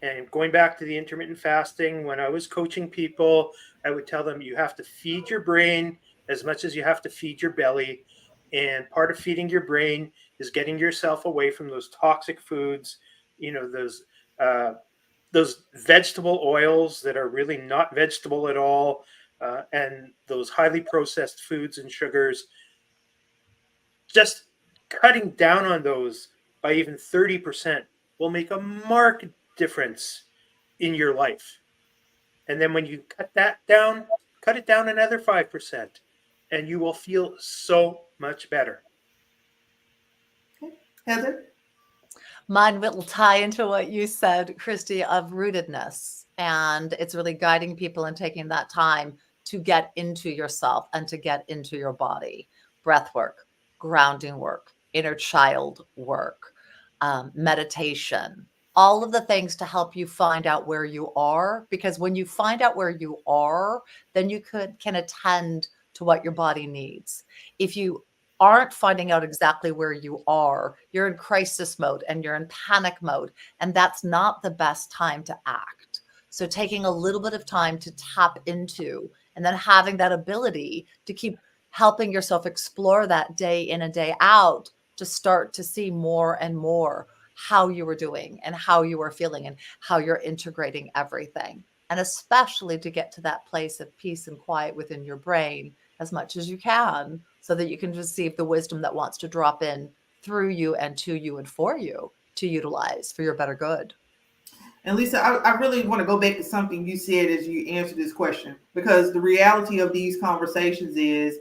And going back to the intermittent fasting, when I was coaching people, I would tell them you have to feed your brain as much as you have to feed your belly. And part of feeding your brain is getting yourself away from those toxic foods, those vegetable oils that are really not vegetable at all, and those highly processed foods and sugars. Just cutting down on those by even 30% will make a marked difference in your life. And then when you cut it down another 5%, and you will feel so much better. Heather? Mine will tie into what you said, Christy, of rootedness. And it's really guiding people and taking that time to get into yourself and to get into your body. Breath work, grounding work, inner child work, meditation, all of the things to help you find out where you are. Because when you find out where you are, then you can attend to what your body needs. If you aren't finding out exactly where you are, you're in crisis mode and you're in panic mode, and that's not the best time to act. So taking a little bit of time to tap into, and then having that ability to keep helping yourself explore that day in and day out, to start to see more and more how you were doing and how you were feeling and how you're integrating everything. And especially to get to that place of peace and quiet within your brain as much as you can, so that you can receive the wisdom that wants to drop in through you and to you and for you to utilize for your better good. And Lisa, I really want to go back to something you said as you answered this question, because the reality of these conversations is,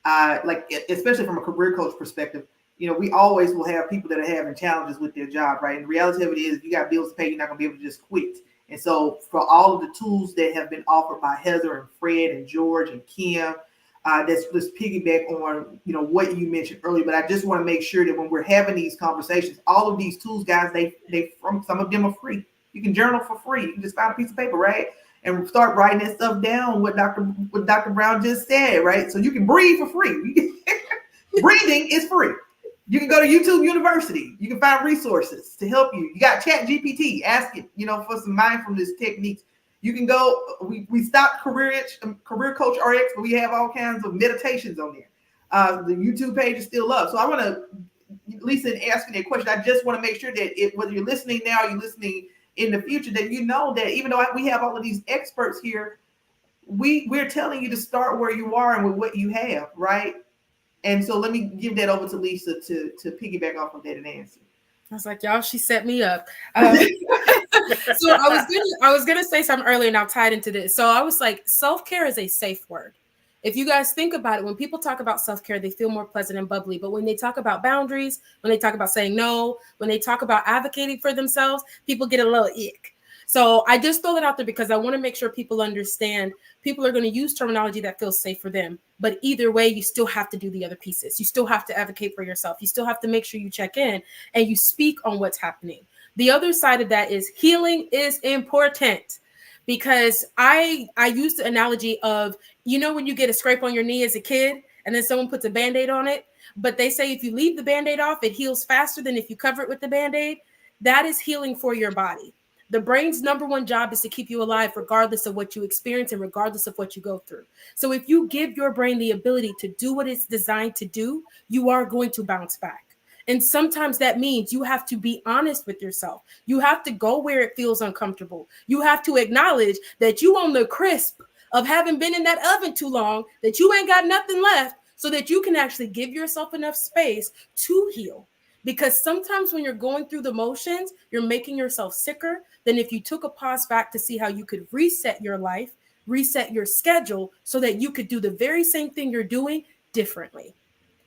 especially from a career coach perspective, we always will have people that are having challenges with their job, right? And the reality of it is, if you got bills to pay, you're not going to be able to just quit. And so for all of the tools that have been offered by Heather and Fred and George and Kim, let's piggyback on, what you mentioned earlier. But I just want to make sure that when we're having these conversations, all of these tools, guys, some of them are free. You can journal for free. You can just find a piece of paper, right? And start writing that stuff down, what Dr. Brown just said, right? So you can breathe for free. Breathing is free. You can go to YouTube University. You can find resources to help you. You got Chat GPT. Ask it, for some mindfulness techniques. You can go. We stopped Career Coach RX, but we have all kinds of meditations on there. The YouTube page is still up. So I want to, Lisa, in asking that question, I just want to make sure that whether you're listening now or you're listening in the future, that that even though we have all of these experts here, we're telling you to start where you are and with what you have, right? And so let me give that over to Lisa to piggyback off of that and answer. I was like, y'all, she set me up. So I was gonna say something earlier, and I'll tie it into this. So I was like, self-care is a safe word. If you guys think about it, when people talk about self-care, they feel more pleasant and bubbly. But when they talk about boundaries, when they talk about saying no, when they talk about advocating for themselves, people get a little ick. So I just throw that out there because I want to make sure people understand people are going to use terminology that feels safe for them. But either way, you still have to do the other pieces. You still have to advocate for yourself. You still have to make sure you check in and you speak on what's happening. The other side of that is healing is important. Because I use the analogy of, when you get a scrape on your knee as a kid and then someone puts a Band-Aid on it, but they say if you leave the Band-Aid off, it heals faster than if you cover it with the Band-Aid. That is healing for your body. The brain's number one job is to keep you alive regardless of what you experience and regardless of what you go through. So if you give your brain the ability to do what it's designed to do, you are going to bounce back. And sometimes that means you have to be honest with yourself. You have to go where it feels uncomfortable. You have to acknowledge that you on the crisp of having been in that oven too long, that you ain't got nothing left, so that you can actually give yourself enough space to heal. Because sometimes when you're going through the motions, you're making yourself sicker than if you took a pause back to see how you could reset your life, reset your schedule, so that you could do the very same thing you're doing differently.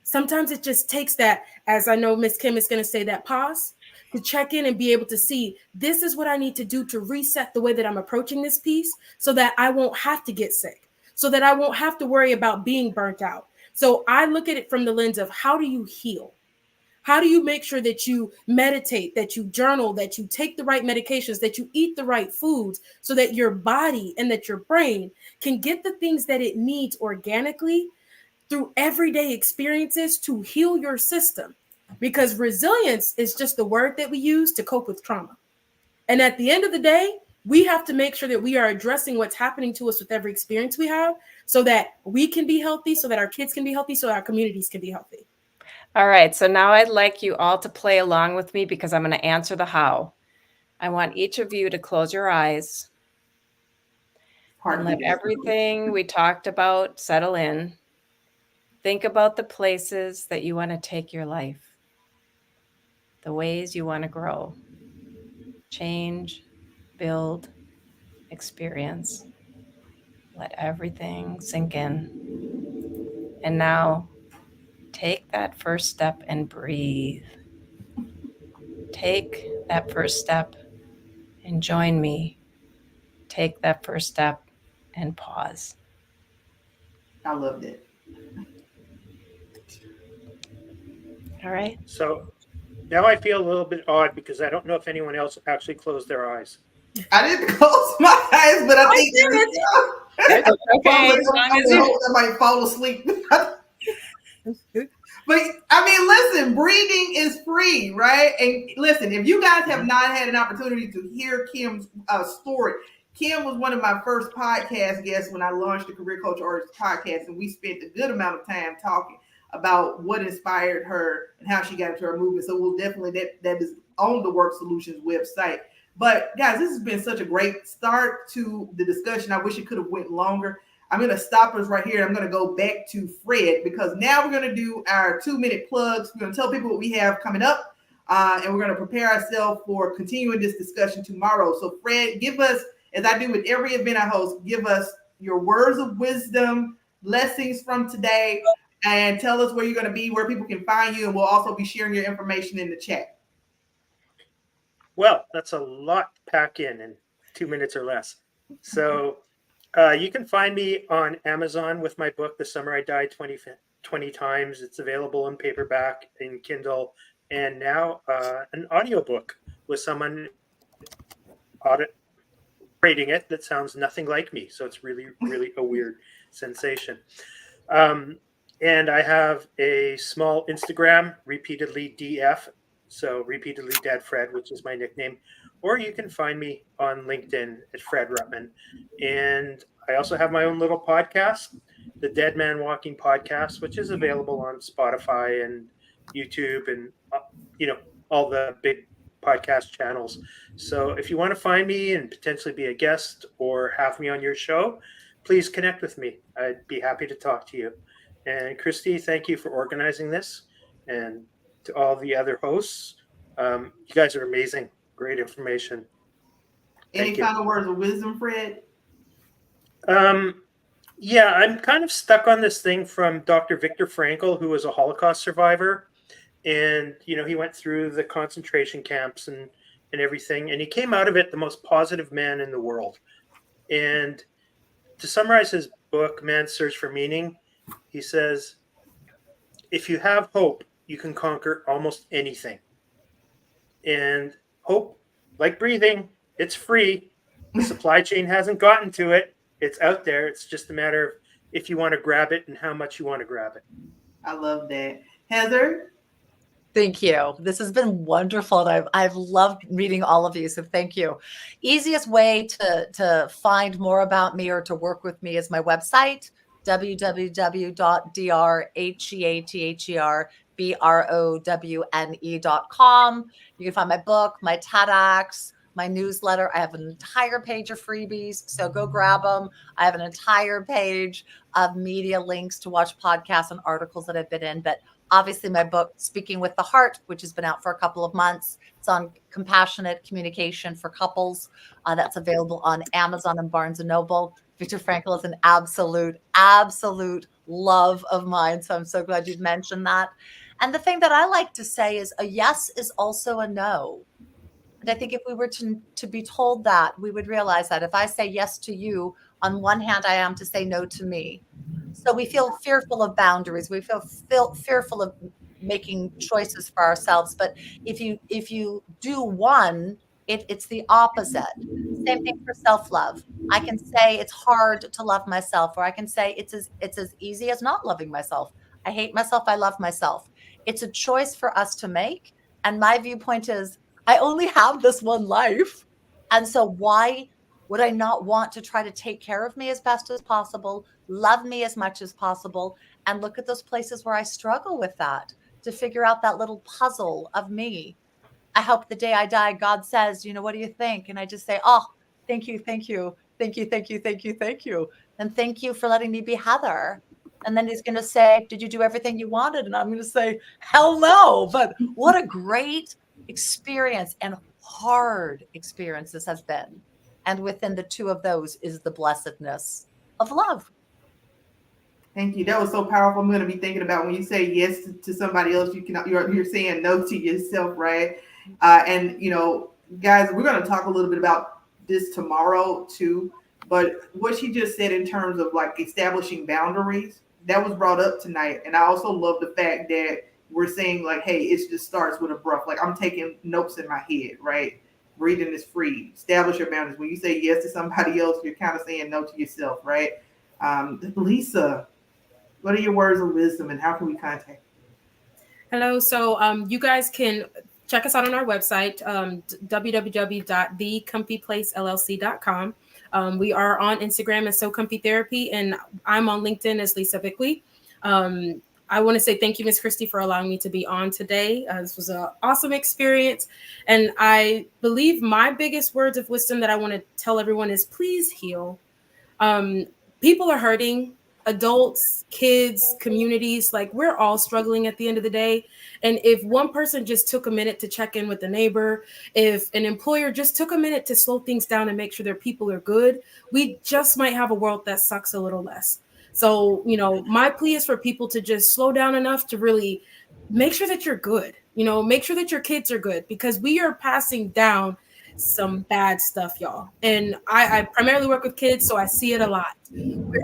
Sometimes it just takes that, as I know Miss Kim is going to say, that pause to check in and be able to see, this is what I need to do to reset the way that I'm approaching this piece so that I won't have to get sick, so that I won't have to worry about being burnt out. So I look at it from the lens of, how do you heal? How do you make sure that you meditate, that you journal, that you take the right medications, that you eat the right foods so that your body and that your brain can get the things that it needs organically through everyday experiences to heal your system? Because resilience is just the word that we use to cope with trauma. And at the end of the day, we have to make sure that we are addressing what's happening to us with every experience we have so that we can be healthy, so that our kids can be healthy, so our communities can be healthy. All right. So now I'd like you all to play along with me because I'm going to answer the how. I want each of you to close your eyes and let everything we talked about settle in. Think about the places that you want to take your life, the ways you want to grow, change, build, experience. Let everything sink in. And now take that first step and breathe. Take that first step and join me. Take that first step and pause. I loved it. All right. So now I feel a little bit odd because I don't know if anyone else actually closed their eyes. I didn't close my eyes, but I think Okay, as long as you... I might fall asleep. But I mean, listen, breathing is free, right? And listen, if you guys have not had an opportunity to hear Kim's story, Kim was one of my first podcast guests when I launched the Career Coach Artist podcast, and we spent a good amount of time talking about what inspired her and how she got into her movement. So we'll definitely, that is on the WORxK Solutions website. But guys, this has been such a great start to the discussion. I wish it could have went longer. I'm going to stop us right here. I'm going to go back to Fred because now we're going to do our 2-minute plugs. We're going to tell people what we have coming up, and we're going to prepare ourselves for continuing this discussion tomorrow. So Fred, give us, as I do with every event I host, give us your words of wisdom, lessons from today, and tell us where you're going to be, where people can find you, and we'll also be sharing your information in the chat. Well, that's a lot to pack in 2 minutes or less. So you can find me on Amazon with my book, The Summer I Died 20 Times. It's available in paperback, in Kindle, and now an audiobook with someone reading it that sounds nothing like me. So it's really, really a weird sensation. And I have a small Instagram, repeatedly DF. So repeatedly Dead Fred, which is my nickname. Or you can find me on LinkedIn at Fred Ruttman. And I also have my own little podcast, the Dead Man Walking Podcast, which is available on Spotify and YouTube and, all the big podcast channels. So if you want to find me and potentially be a guest or have me on your show, please connect with me. I'd be happy to talk to you. And Christy, thank you for organizing this. And to all the other hosts, you guys are amazing. Great information. Any final words of wisdom, Fred? Yeah, I'm kind of stuck on this thing from Dr. Viktor Frankl, who was a Holocaust survivor. And, he went through the concentration camps and everything. And he came out of it the most positive man in the world. And to summarize his book, Man's Search for Meaning, he says, if you have hope, you can conquer almost anything. And hope, like breathing, it's free. The supply chain hasn't gotten to it. It's out there. It's just a matter of if you want to grab it and how much you want to grab it. I love that. Heather? Thank you. This has been wonderful. And I've loved meeting all of you. So thank you. Easiest way to find more about me or to work with me is my website, www.drhetherbrown.com. You can find my book, my TEDx, my newsletter. I have an entire page of freebies. So go grab them. I have an entire page of media links to watch podcasts and articles that I've been in. But obviously, my book, Speaking with the Heart, which has been out for a couple of months. It's on compassionate communication for couples. That's available on Amazon and Barnes & Noble. Viktor Frankl is an absolute love of mine. So I'm so glad you've mentioned that. And the thing that I like to say is a yes is also a no. And I think if we were to be told that, we would realize that if I say yes to you, on one hand, I am to say no to me. So we feel fearful of boundaries. We feel fearful of making choices for ourselves. But if you do one, it's the opposite. Same thing for self-love. I can say it's hard to love myself, or I can say it's as easy as not loving myself. I hate myself. I love myself. It's a choice for us to make. And my viewpoint is I only have this one life. And so why would I not want to try to take care of me as best as possible, love me as much as possible, and look at those places where I struggle with that to figure out that little puzzle of me? I hope the day I die, God says, what do you think? And I just say, oh, thank you, thank you, thank you, thank you, thank you, thank you. And thank you for letting me be Heather. And then he's going to say, did you do everything you wanted? And I'm going to say, hell no. But what a great experience and hard experience this has been. And within the two of those is the blessedness of love. Thank you. That was so powerful. I'm going to be thinking about when you say yes to somebody else, you're saying no to yourself, right? And guys, we're going to talk a little bit about this tomorrow too. But what she just said in terms of like establishing boundaries, that was brought up tonight. And I also love the fact that we're saying like, hey, it just starts with a breath. Like I'm taking notes in my head, right? Breathing is free. Establish your boundaries. When you say yes to somebody else, you're kind of saying no to yourself, right? Lisa, what are your words of wisdom and how can we contact you? Hello. So you guys can check us out on our website, www.thecomfyplacellc.com. We are on Instagram as So Comfy Therapy, and I'm on LinkedIn as Lisa Bickley. I want to say thank you, Ms. Christy, for allowing me to be on today. This was an awesome experience. And I believe my biggest words of wisdom that I want to tell everyone is please heal. People are hurting. Adults, kids, communities, like we're all struggling at the end of the day. And if one person just took a minute to check in with the neighbor, if an employer just took a minute to slow things down and make sure their people are good, we just might have a world that sucks a little less. So, my plea is for people to just slow down enough to really make sure that you're good, make sure that your kids are good, because we are passing down some bad stuff, y'all. And I primarily work with kids, so I see it a lot.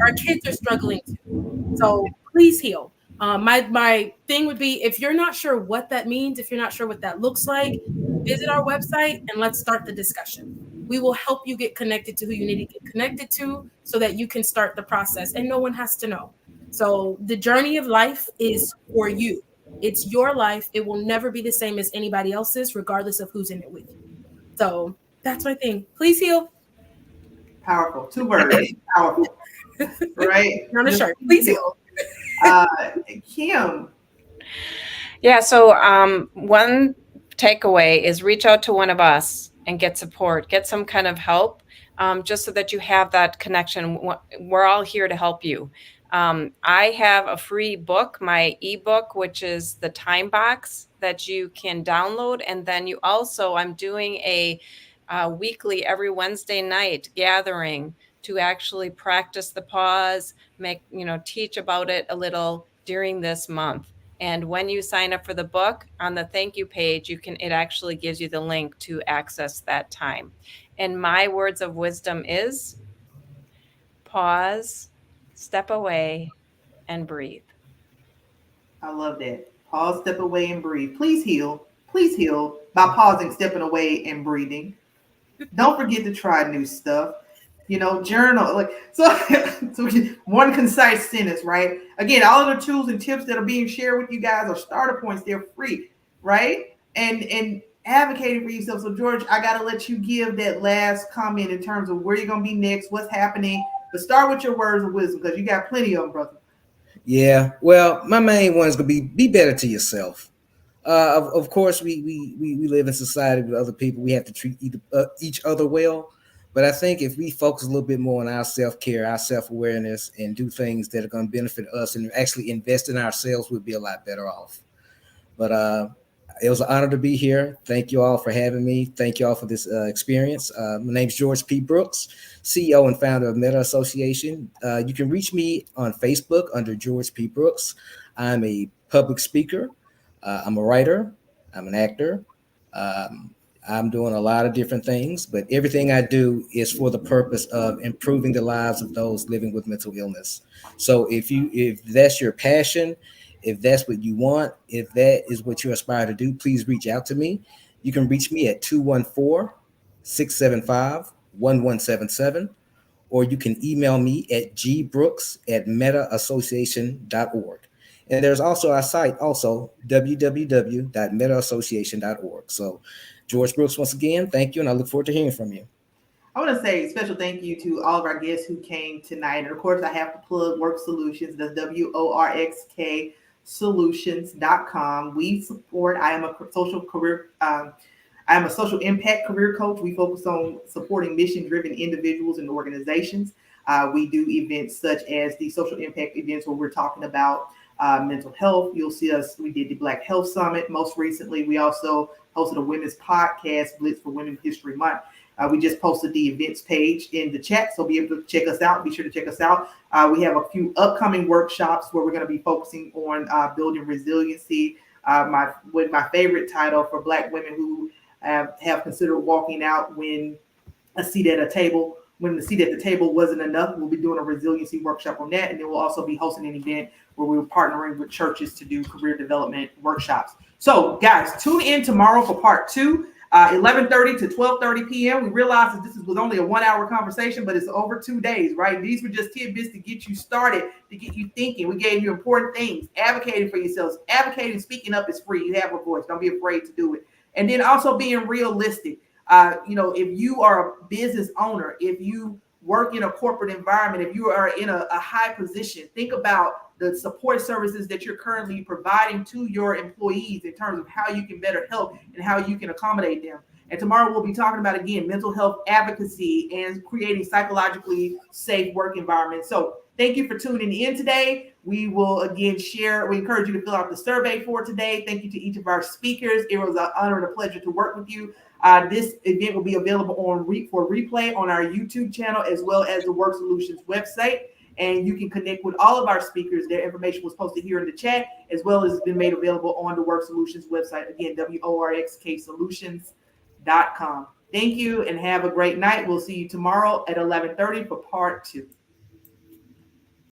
Our kids are struggling too. So please heal. My thing would be, if you're not sure what that means, if you're not sure what that looks like, visit our website and let's start the discussion. We will help you get connected to who you need to get connected to so that you can start the process and no one has to know. So the journey of life is for you. It's your life. It will never be the same as anybody else's, regardless of who's in it with you. So that's my thing. Please heal. Powerful. 2 words. Powerful. Right? You're on a shirt. Please heal. Kim. Yeah. So one takeaway is reach out to one of us and get support, get some kind of help, just so that you have that connection. We're all here to help you. I have a free book, my ebook, which is the Time Box that you can download. And then I'm doing a weekly, every Wednesday night gathering to actually practice the pause, teach about it a little during this month. And when you sign up for the book, on the thank you page, it actually gives you the link to access that time. And my words of wisdom is pause, step away, and breathe. I love that. Pause, step away, and breathe. Please heal. Please heal by pausing, stepping away, and breathing. Don't forget to try new stuff. Journal. So one concise sentence, right? Again, all of the tools and tips that are being shared with you guys are starter points. They're free, right? And advocating for yourself. So George, I gotta let you give that last comment in terms of where you're gonna be next, what's happening. But start with your words of wisdom because you got plenty of them, brother. Yeah, well, my main one is gonna be better to yourself. Of course, we live in society with other people. We have to treat each other well. But I think if we focus a little bit more on our self-care, our self-awareness, and do things that are going to benefit us and actually invest in ourselves, we'll be a lot better off. But it was an honor to be here. Thank you all for having me. Thank you all for this experience. My name is George P. Brooks, CEO and founder of Meta Association. You can reach me on Facebook under George P. Brooks. I'm a public speaker. I'm a writer. I'm an actor. I'm doing a lot of different things, but everything I do is for the purpose of improving the lives of those living with mental illness. So if that's your passion, if that's what you want, if that is what you aspire to do, please reach out to me. You can reach me at 214-675-1177, or you can email me at gbrooks@metaassociation.org. And there's also our site, also www.metaassociation.org. So George Brooks, once again, thank you, and I look forward to hearing from you. I want to say a special thank you to all of our guests who came tonight. And of course, I have to plug WORxK Solutions. That's WORxK Solutions.com. We support, I am a social impact career coach. We focus on supporting mission-driven individuals and organizations. We do events such as the social impact events where we're talking about mental health. You'll see us, we did the Black Health Summit. Most recently, we also hosted a women's podcast, Blitz for Women's History Month. We just posted the events page in the chat, so be able to check us out. Be sure to check us out. We have a few upcoming workshops where we're going to be focusing on building resiliency. My favorite title for Black women who have considered walking out when the seat at the table wasn't enough. We'll be doing a resiliency workshop on that, and then we'll also be hosting an event where we're partnering with churches to do career development workshops. So, guys, tune in tomorrow for part 2. 11:30 to 12:30 p.m. We realized that this was only a 1-hour conversation, but it's over 2 days, right? These were just tidbits to get you started, to get you thinking. We gave you important things. Advocating for yourselves. Advocating, speaking up is free. You have a voice. Don't be afraid to do it. And then also being realistic. If you are a business owner, if you work in a corporate environment, if you are in a high position, think about the support services that you're currently providing to your employees in terms of how you can better help and how you can accommodate them. And tomorrow we'll be talking about, again, mental health advocacy and creating psychologically safe work environments. So thank you for tuning in today. We will again we encourage you to fill out the survey for today. Thank you to each of our speakers. It was an honor and a pleasure to work with you. This event will be available for replay on our YouTube channel as well as the WORxK Solutions website. And you can connect with all of our speakers. Their information was posted here in the chat, as well as been made available on the WORxK Solutions website. Again, WORxK Solutions.com. Thank you and have a great night. We'll see you tomorrow at 11:30 for part 2.